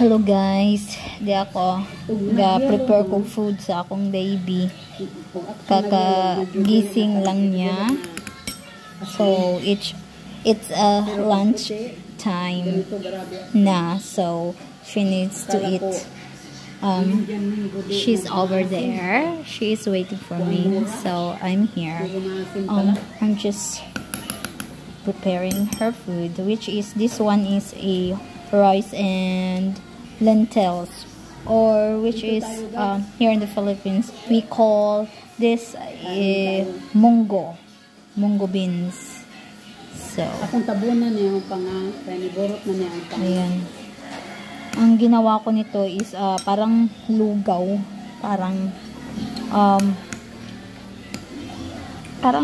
Hello guys, di ako ga-prepare kong food sa akong baby. Kakagising lang niya. So it's a lunch time na, so she needs to eat. She's over there. She's waiting for me. So I'm here. I'm just preparing her food, which is this one is a rice and lentils, or which is here in the Philippines we call this munggo beans. So akong tabunan niya ang paniborot na niya ang ayan. Ang ginawa ko nito is parang lugaw, parang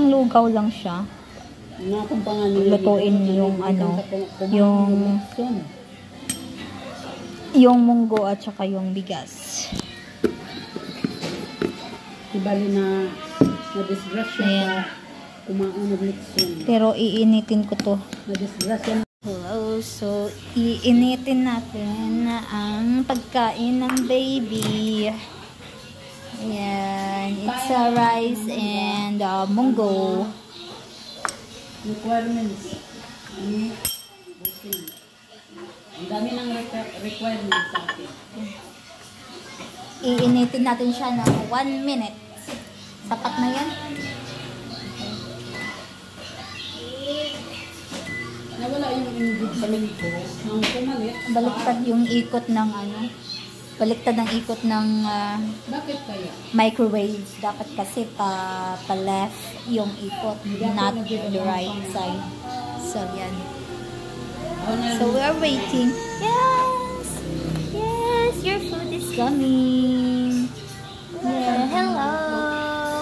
lugaw lang siya. Lutuin yung munggo at saka yung bigas. Ibali na disgrasya kumaon naglitson. Pero iinitin ko to. Na-disgrasya. Hello, so iinitin natin na ang pagkain ng baby. Ayan, it's a rice and munggo. Requirements. Ang dami ng requirements sa akin. Iinitin natin siya ng 1 minute. Sapat na yan? Nawala yung ingrid sa ko. Nang pumalit. Baliktad yung ikot ng baliktad ng ikot ng bakit kaya? Microwave. Dapat kasi pa left yung ikot, not the right side. So yan. So we are waiting. Yes! Yes, your food is coming. Yeah, hello!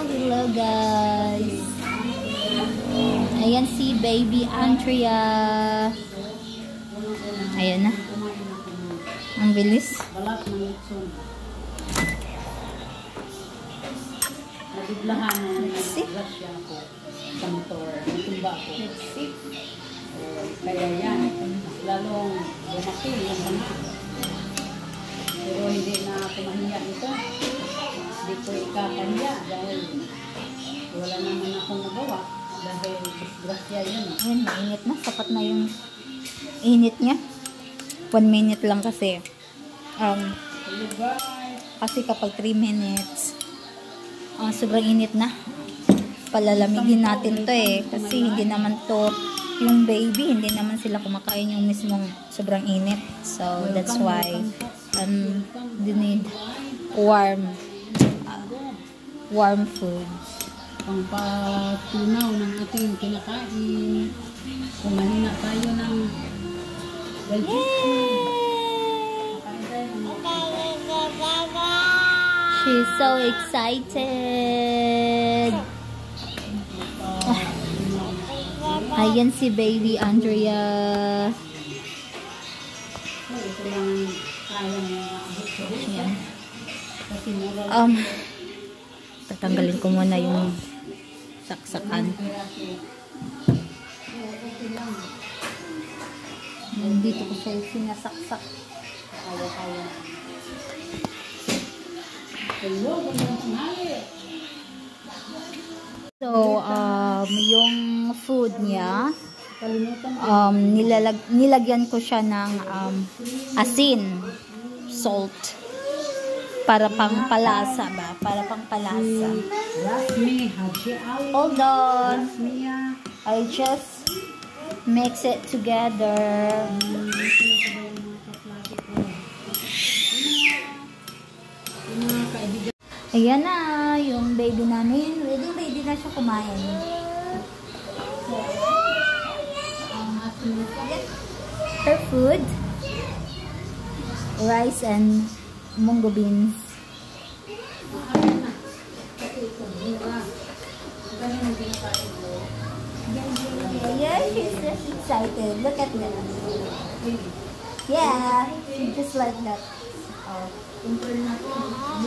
Hello guys! Ayan si baby Andrea. Ayan na. Ang bilis. Balat ng litson. Nabiglahan na nag-grasya ako sa motor. Natumba ako. Let's see. Kaya yan, mas lalong bumaki yung banak. Pero hindi na ako mahiya ito. Hindi ko ikakahiya dahil wala naman akong nagawa. Dahil disgrasya yun. Ayan, mainit na. Sapat na yung init niya. 1 minute lang kasi. Kasi kapag 3 minutes, sobrang init na. Palalamigin natin to kasi hindi naman to yung baby, hindi naman sila kumakain yung mismong sobrang init. So that's why they need warm food. Pangpatunaw ng ating kinakain. Kung mahina tayo ng she's so excited. Ayan si baby Andrea. Ayan. Tatanggalin ko muna yung saksakan. Dito ko siya sinasaksak. Kaya. So, yung food niya, nilagyan ko siya ng asin, salt, para pang palasa ba? Para pang palasa. Hold on. I just mix it together. Ayan na, yung baby namin. Ready na siya kumain. Her food, rice and munggo beans. Yeah, she's just excited. Look at that. Yeah, just like that.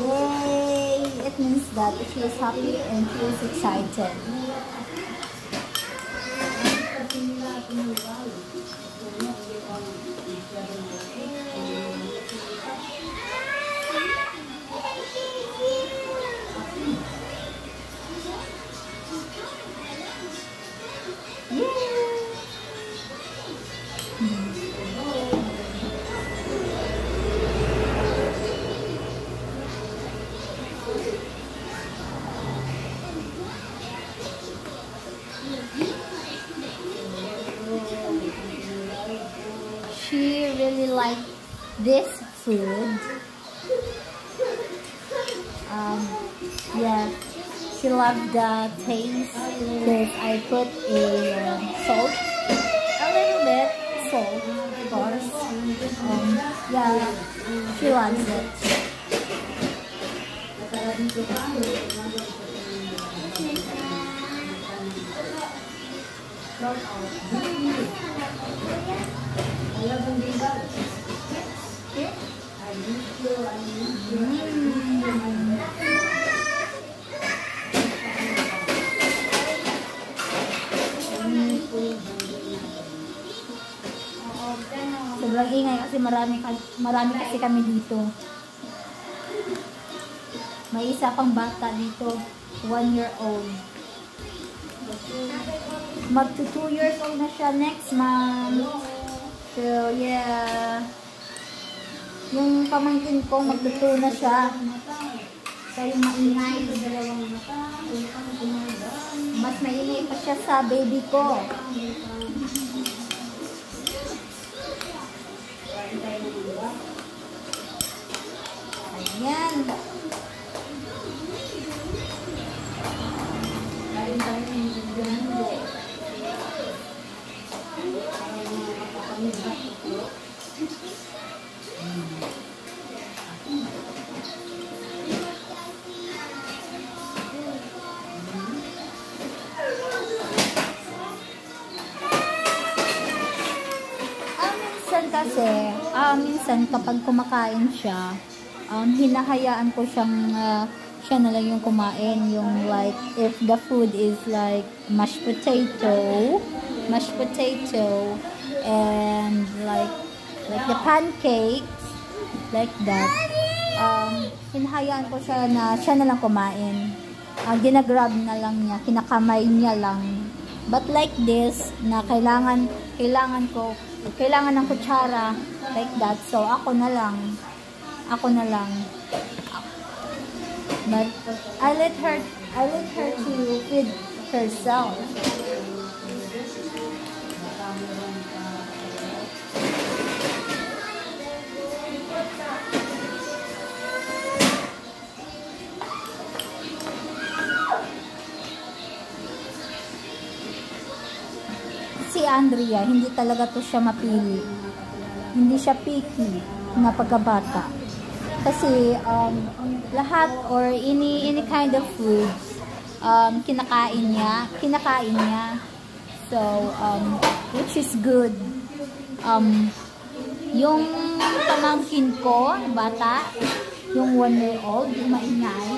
Yay! It means that she is happy and she is excited. this food. Yeah, she loved the taste because I put a salt, a little bit salt, of course. Yeah, she loves it. Sobrang ingay kasi marami kasi kami dito. May isa pang bata dito, 1-year-old. Magto 2 years old na siya next month. So yeah, yung pamangkin ko magto 2 na siya. Kaya maingay. Mas maingay pa siya sa baby ko. Ayan. Minsan kapag kumakain siya, hinahayaan ko siyang siya na lang yung kumain, yung like if the food is like mashed potato and like the pancake like that, hinahayaan ko siya na lang kumain. Ginagrab na lang niya, kinakamay niya lang. But like this, na kailangan ng kutsara, like that. So, ako na lang. But, I let her to feed herself. Si Andrea, hindi talaga to siya mapili. Hindi siya picky na pagkabata. Kasi lahat or any kind of food kinakain niya. So which is good. Yung pamangkin ko, bata, yung 1-year-old, yung maingay,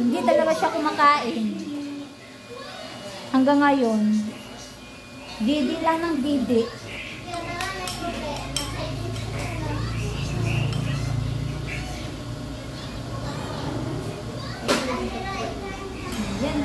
hindi talaga siya kumakain. Hanggang ngayon, didi lang ng didi. Yan.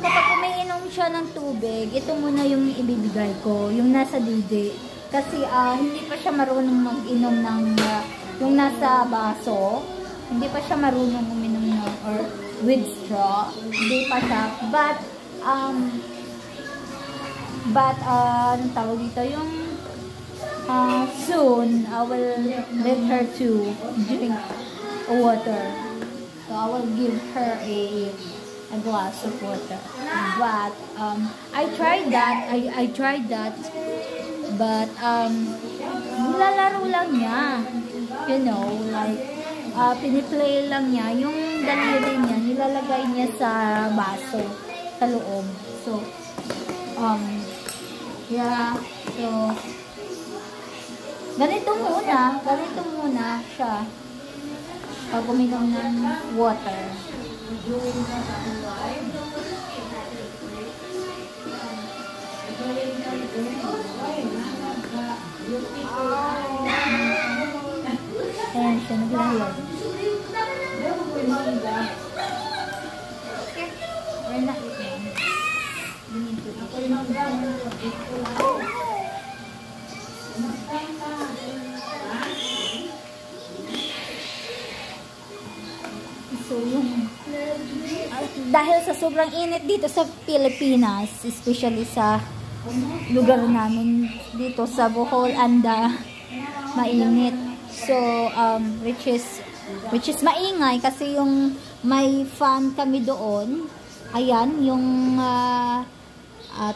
Kapag umiinom siya ng tubig, ito muna yung ibibigay ko, yung nasa didi. Kasi hindi pa siya marunong mag-inom ng yung nasa baso. Hindi pa siya marunong uminom ng or with straw. Hindi pa siya. But anong tawag dito? Yung soon, I will let her to drink water. So I will give her a glass of water. But I tried that. But nilalaro lang niya. You know, like piniplay lang niya. Yung daliri niya, nilalagay niya sa baso, sa loob. So, yeah. So, Ganito muna siya. Pag uminom ng water. Ayan siya, naglayag. We're not eating. We need to eat. So, dahil sa sobrang init dito sa Pilipinas, especially sa lugar namin dito sa Bohol, Anda, mainit. So, which is maingay kasi yung may fan kami doon. Ayan, yung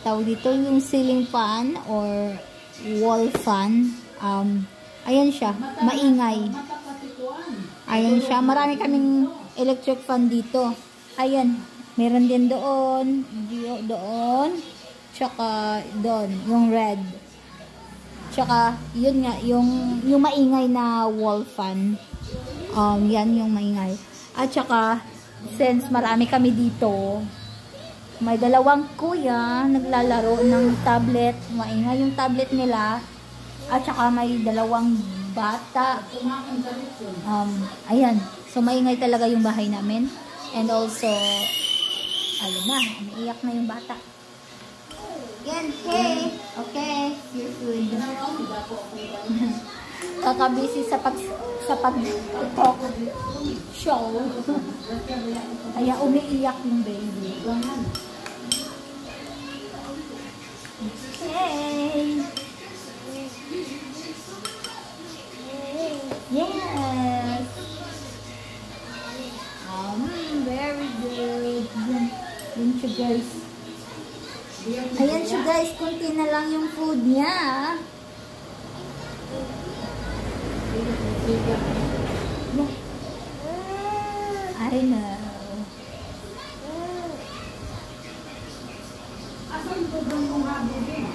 tawag dito, yung ceiling fan or wall fan. Ayan siya, maingay. Ayan siya, marami kaming electric fan dito. Ayan, meron din doon, tsaka doon, yung red. Tsaka, yun nga, yung maingay na wall fan. Yan yung maingay. At tsaka, since marami kami dito, may dalawang kuya naglalaro ng tablet. Maingay yung tablet nila. At tsaka may dalawang bata. Ayan. So, maingay talaga yung bahay namin. And also, ayun na, umiiyak na yung bata. Yan, hey! Okay, your food. Kakabisi sa pag-talk show. Kaya umiiyak yung baby. Okay. Yes! Very good. Yun siya, guys. Ayan siya, guys. Kunti na lang yung food niya. I know. Asan po doon mong habog eh?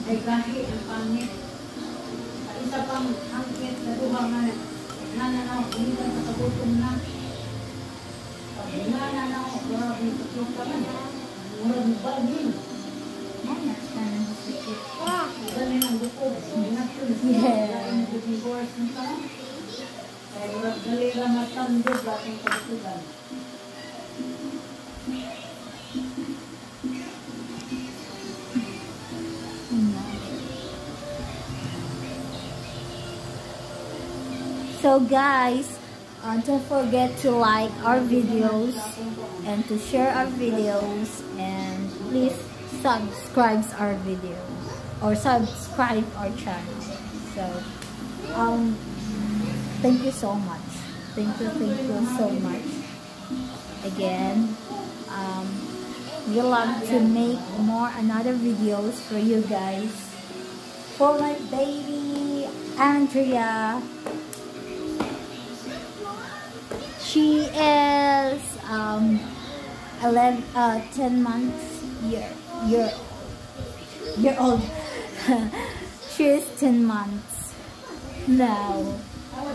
Ay gahi ang pangit. Isa pang angkit na duha nga nananaw, umitan sa kagutom na. Pag nananaw, marami tutlong ka man. Murag balbin. Ganin ang lukog. Ganin ang divorce ng tao. Kaya murag galera matandog ating kagutugan. So guys, don't forget to like our videos and to share our videos, and please subscribe our videos or subscribe our channel. So thank you so much. Thank you so much. Again, we love to make more another videos for you guys. For my baby Andrea, she is 10 months year old. She is 10 months now.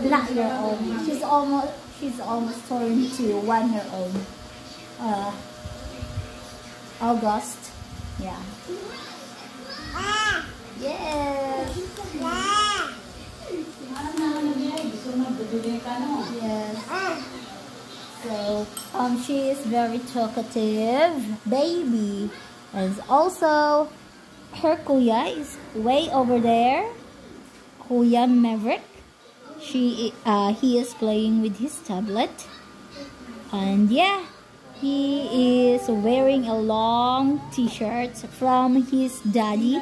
Not year old. She's almost turning to 1 year old. August. Yeah. Yes. Yes. So she is very talkative baby, and also her kuya is way over there. Kuya Maverick. He is playing with his tablet, and yeah, He is wearing a long t-shirt from his daddy.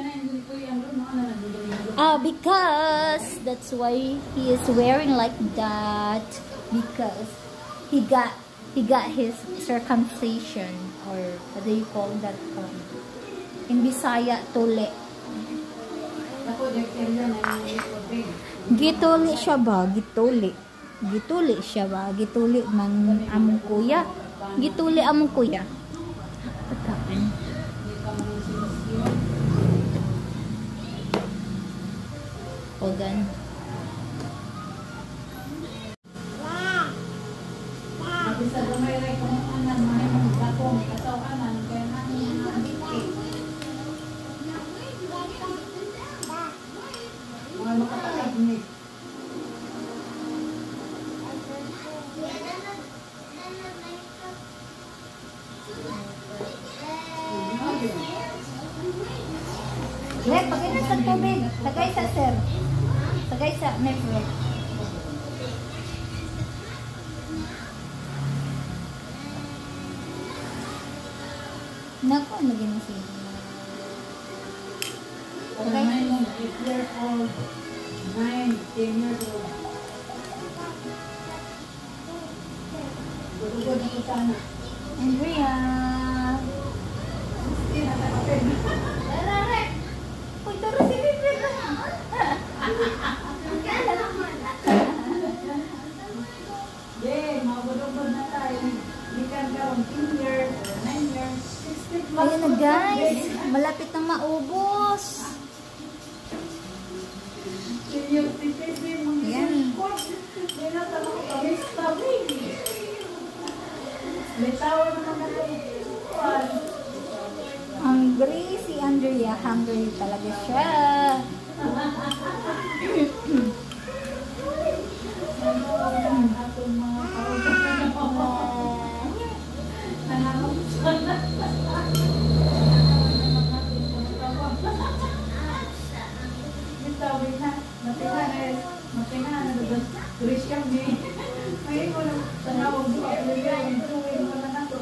Because that's why he is wearing like that, because he got his circumcision, or what do you call that, in Bisaya, tuli. Gituli siya ba? Gituli siya ba? Gituli mang among kuya. Gituli among kuya. Pagkain. Ogan. Bisa gamay ray kung anan may bakong kasawanan kaya namin mga makapatid ni. Lek, pagkinas sa tubig. Tagay sa sir. Tagay sa network. Naku, naging siya. Okay. 8 years old, 9, 10 years old. Gugod na kita na. Andrea! Larare! Uy, taro si Bibir! Yeah, mabudog-bud na tayo. Hindi ka gawang 10 years, 9 years, 60 plus. Ayan na guys, malapit nang maubos. Ayan. Hungry si Andrea, hungry talaga siya.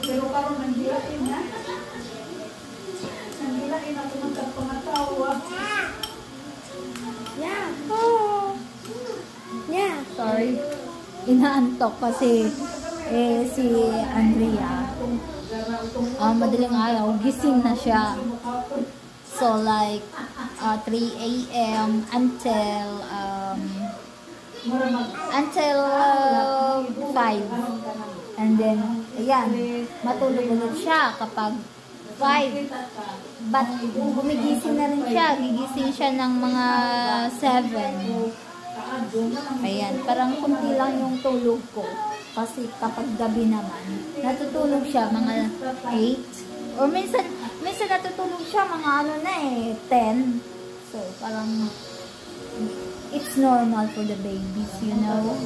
Pero parang nandilain na. Nandilain ako magkapangatawa. Yeah. Oh. Yeah. Sorry. Inaantok kasi si Andrea. Madaling araw, gising na siya. So like 3 a.m. until 5. And then, ayan, matulog ulit siya kapag 5. But, gumigising na rin siya. Gigising siya ng mga 7. Ayan, parang kunti lang yung tulog ko. Kasi kapag gabi naman, natutulog siya mga 8. Or minsan natutulog siya mga 10. So, parang, it's normal for the babies, you know?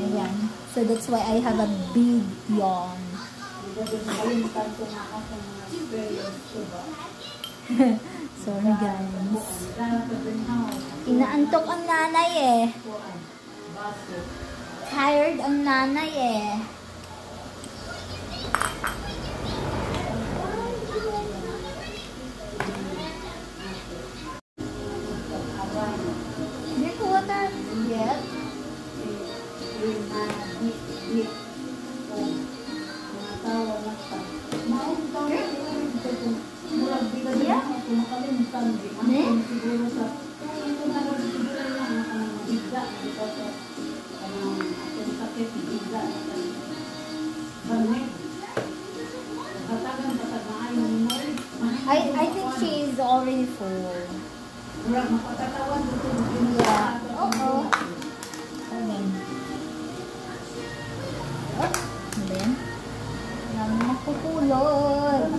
Ayan. So, that's why I have a big yawn. Sorry, guys. Inaantok ang nanay eh. Tired ang nanay eh. Hindi ko water yet. I think she is already full. Yeah. Oh. Ayan. Oh, ano yan? Alam mo, magpupulot.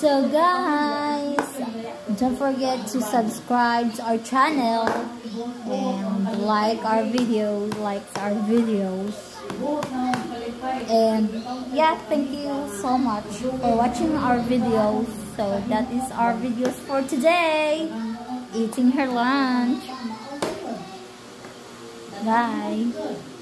So guys, Don't forget to subscribe to our channel and like our videos. And yeah, thank you so much for watching our videos. So that is our videos for today. Eating her lunch. Bye.